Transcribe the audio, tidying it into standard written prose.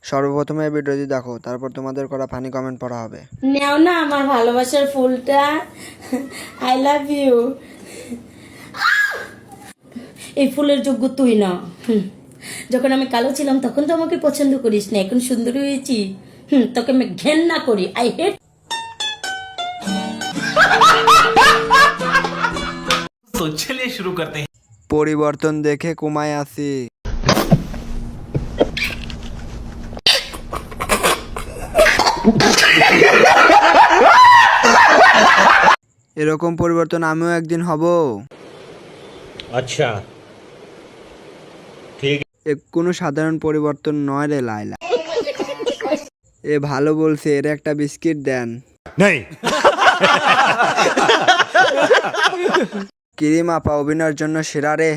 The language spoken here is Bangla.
সর্বপ্রথমে এই ভিডিওটি দেখো, তারপর তোমাদের করা ফানি কমেন্ট পড়া হবে। নেও না আমার ভালোবাসার ফুলটা। I love you. এই ফুলের যোগ্য তুই না। যখন আমি কালো ছিলাম তখন তো আমাকে পছন্দ করিস না, এখন সুন্দর হয়েছি। তোকে আমি ঘেন্না করি। I hate. तो चलिए शुरू करते हैं। পরিবর্তন দেখে কমায় আছি। এরকম পরিবর্তন আমিও একদিন হব। अच्छा ठीक এ কোনো সাধারণ পরিবর্তন নয় রে লাইলা। এ ভালো বলছে, এর একটা বিস্কিট দেন। नहीं কিরিম আপা অভিনয়ের জন্য সেরা রে।